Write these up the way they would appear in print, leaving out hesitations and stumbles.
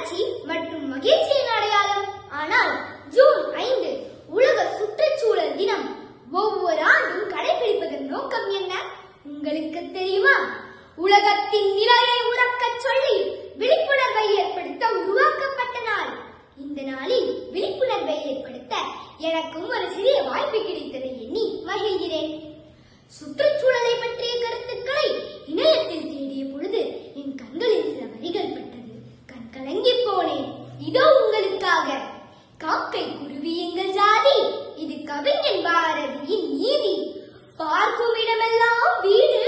வளர்ச்சி மற்றும் மகிழ்ச்சியின் அடையாளம். ஆனால் ஜூன் 5 உலக சுற்றுச்சூழல் தினம் ஒவ்வொரு ஆண்டும் கடைபிடிப்பதன் நோக்கம் என்ன உங்களுக்கு தெரியுமா? உலகத்தின் நிலையை உறக்கச் சொல்லி விழிப்புணர்வை ஏற்படுத்த உருவாக்கப்பட்ட நாள். இந்த நாளில் விழிப்புணர்வை ஏற்படுத்த எனக்கும் ஒரு சிறிய வாய்ப்பு கிடைத்ததை எண்ணி மகிழ்கிறேன். சுற்றுச்சூழலை பற்றிய கருத்துக்களை இணையத்தில் தேடிய பொழுது என் கண்களில் சில வரிகள் பட்டது. கண்கலங்கி போனேன். இதோ உங்களுக்காக. காக்கை குருவி எங்கள் ஜாதி, இது கவிஞன் பாரதியின் நீதி. பார்க்கும் இடமெல்லாம் வீடு,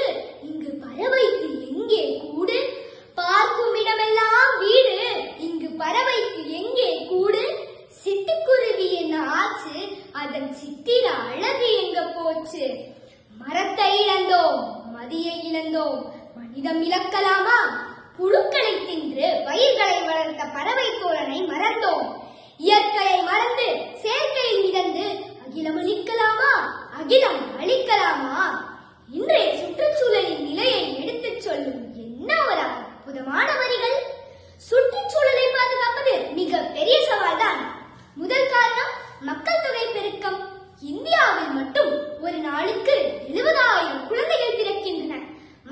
இங்கு பறவைக்கு எங்கே கூடு? பார்க்கும் இடமெல்லாம் வீடு, இங்கு பறவைக்கு எங்கே கூடு? சிட்டுக்குருவி என்ன ஆச்சு, அதன் சித்திர அழகு எங்க போச்சு? மரத்தை இழந்தோம், மதியை இழந்தோம், மனிதம் இழக்கலாமா? புழுக்களை தின்று வயிர்களை வளர்த்த பறவை தோழனை மறந்தோம். இயற்கையை மறந்து செயற்கையில் மிதந்து அகிலம் அழிக்கலாமா? அகிலம் அழிக்கலாமா? இன்றைய சுற்றுச்சூழலின் நிலையை எடுத்துச் சொல்லும் என்ன ஒரு அற்புதமான வரிகள்! சுற்றுச்சூழலை பாதுகாப்பது மிக பெரிய சவால் தான். முதல் காரணம் மக்கள் தொகை பெருக்கம். இந்தியாவில் மட்டும் ஒரு நாளுக்கு 70,000 குழந்தைகள் பிறக்கின்றன.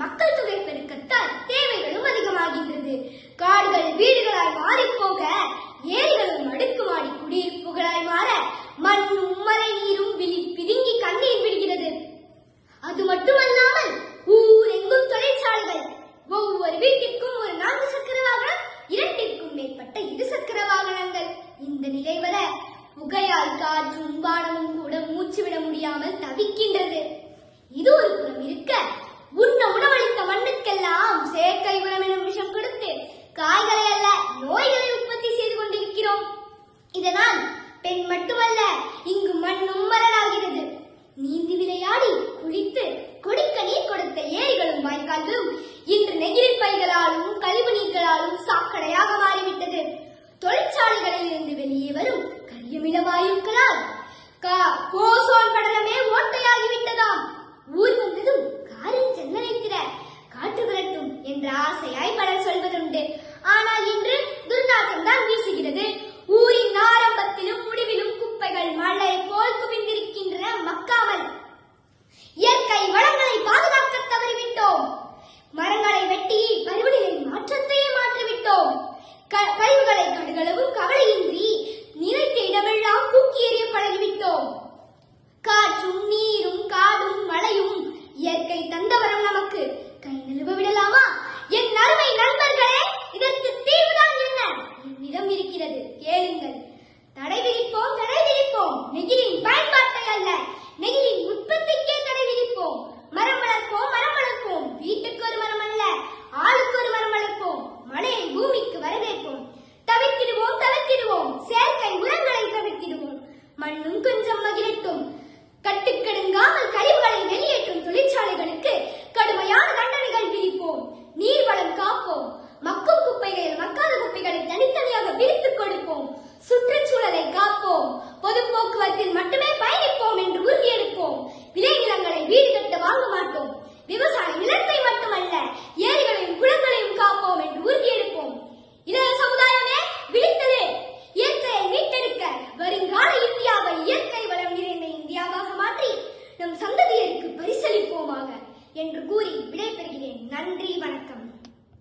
மக்கள் தொகை பெருக்கத்தால் தேவைகளும் அதிகமாகின்றது. காடுகள் வீடுகளாய் மாறிப்போக, ஏரிகளும் அடுக்குமாடி குடியிருப்புகளாய் மாற, மண்ணும் மழை நீரும் பிதுங்கி கண்ணீர் விடுகிறது. அது மட்டுமல்லாமல் ஊர் எங்கும் தொழிற்சாலைகள். ஒவ்வொரு வீட்டிற்கும் ஒரு 4 சக்கர வாகனம், 2ற்கும் மேற்பட்ட 2 சக்கர வாகனங்கள். இந்த நிலை வர புகையால் காற்றும் பானமும் கூட மூச்சு விட முடியாமல் தவிக்கின்றது. இது ஒரு புறம் இருக்க, உண்ண உணவளித்த மண்ணுக்கெல்லாம் செயற்கை உரம் எனும் விஷம் கொடுத்து காய்களை அல்ல நோய்களை உற்பத்தி செய்து கொண்டிருக்கிறோம். இதனால் பெண் மட்டுமல்ல, இங்கு மண்ணும் மலராகிறது. நீந்தி விளையாடி குளித்து கொடிக்க நீர் கொடுத்த ஏரிகளும் வாய்க்கால்களும் இன்று நெகிழி பைகளாலும் கழிவு நீர்களாலும் சாக்கடையாக மாறிவிட்டது. தொழிற்சாலைகளில் இருந்து வெளியே வரும் கரியமில வாயுக்களால் ஓசோன் படலமே ஓட்டையாகிவிட்டதாம். ஊர் வந்ததும் காரின் ஜன்னலை திற, காற்று விரட்டும் என்ற ஆசையாய் பலர் சொல்வதுண்டு. ஆனால் இன்று துர்நாற்றம் தான் வீசுகிறது. ஊரின் ஆரம்பத்திலும் முடிவிலும் குப்பைகள் மழை போல் குவிந்திருக்கின்றன, மக்காமல். இயற்கை வளங்களை பாதுகாக்க தவறிவிட்டோம். மரங்களை வெட்டி பருவநிலை மாற்றத்தையே மாற்றிவிட்டோம். கழிவுகளை கடுகளவும் கவலையின்றி நினைத்த இடமெல்லாம் தூக்கி எறிய பழகிவிட்டோம். காற்றும் நீரும் காடும் மழையும் இயற்கை தந்தவரம் நமக்கு. கை நழுவ விடலாமா? என் அருமை நண்பர்களே, இதற்கு தீர்வுதான் என்ன? என்னிடம் இருக்கிறது, கேளுங்கள். தடை விதிப்போம், தடை விதிப்போம். நெகிழின் பயன்பாட்டை அல்ல, நெகிழின் உற்பத்திக்கே தடை விதிப்போம். மரம் வளர்ப்போம், மரம் வளர்ப்போம். வீட்டுக்கு ஒரு மரம் அல்ல, ஆளுக்கு ஒரு மரம் வளர்ப்போம். மழையை பூமிக்கு வரவேற்போம். தவிர்த்திடுவோம், தவிர்த்திடுவோம். செயற்கை உரங்களை தவிர்த்திடுவோம். மண்ணும் கொஞ்சம் மகிழட்டும். கட்டுக்கடுங்காமல் கழிவுகளை வெளியேற்றும் தொழிற்சாலைகளுக்கு கடுமையான தண்டனைகள் விதிப்போம். நீர்வளம் காப்போம். மக்கும் குப்பைகள் மக்காத குப்பைகளை தனித்தனியாக பிரித்துக் கொடுப்போம். சுற்றுச்சூழலை காப்போம். பொது போக்குவரத்தில் மட்டுமே பயணிப்போம் என்று உறுதியெடுப்போம். விளைநிலங்களை வீடு கட்ட வாங்க மாட்டோம். விவசாய நிலத்தை மட்டுமல்ல, ஏரிகளையும் குளங்களையும் காப்போம் என்று உறுதியெடுப்போம். இளைய சமுதாயமே விழித்தது. இயற்கையை மீட்டெடுக்க வருங்கால இந்தியாவை இயற்கை வளம் நிறைந்த இந்தியாவாக மாற்றி நம் சந்ததியருக்கு பரிசளிப்போமாக என்று கூறி விடைபெறுகிறேன். நன்றி, வணக்கம்.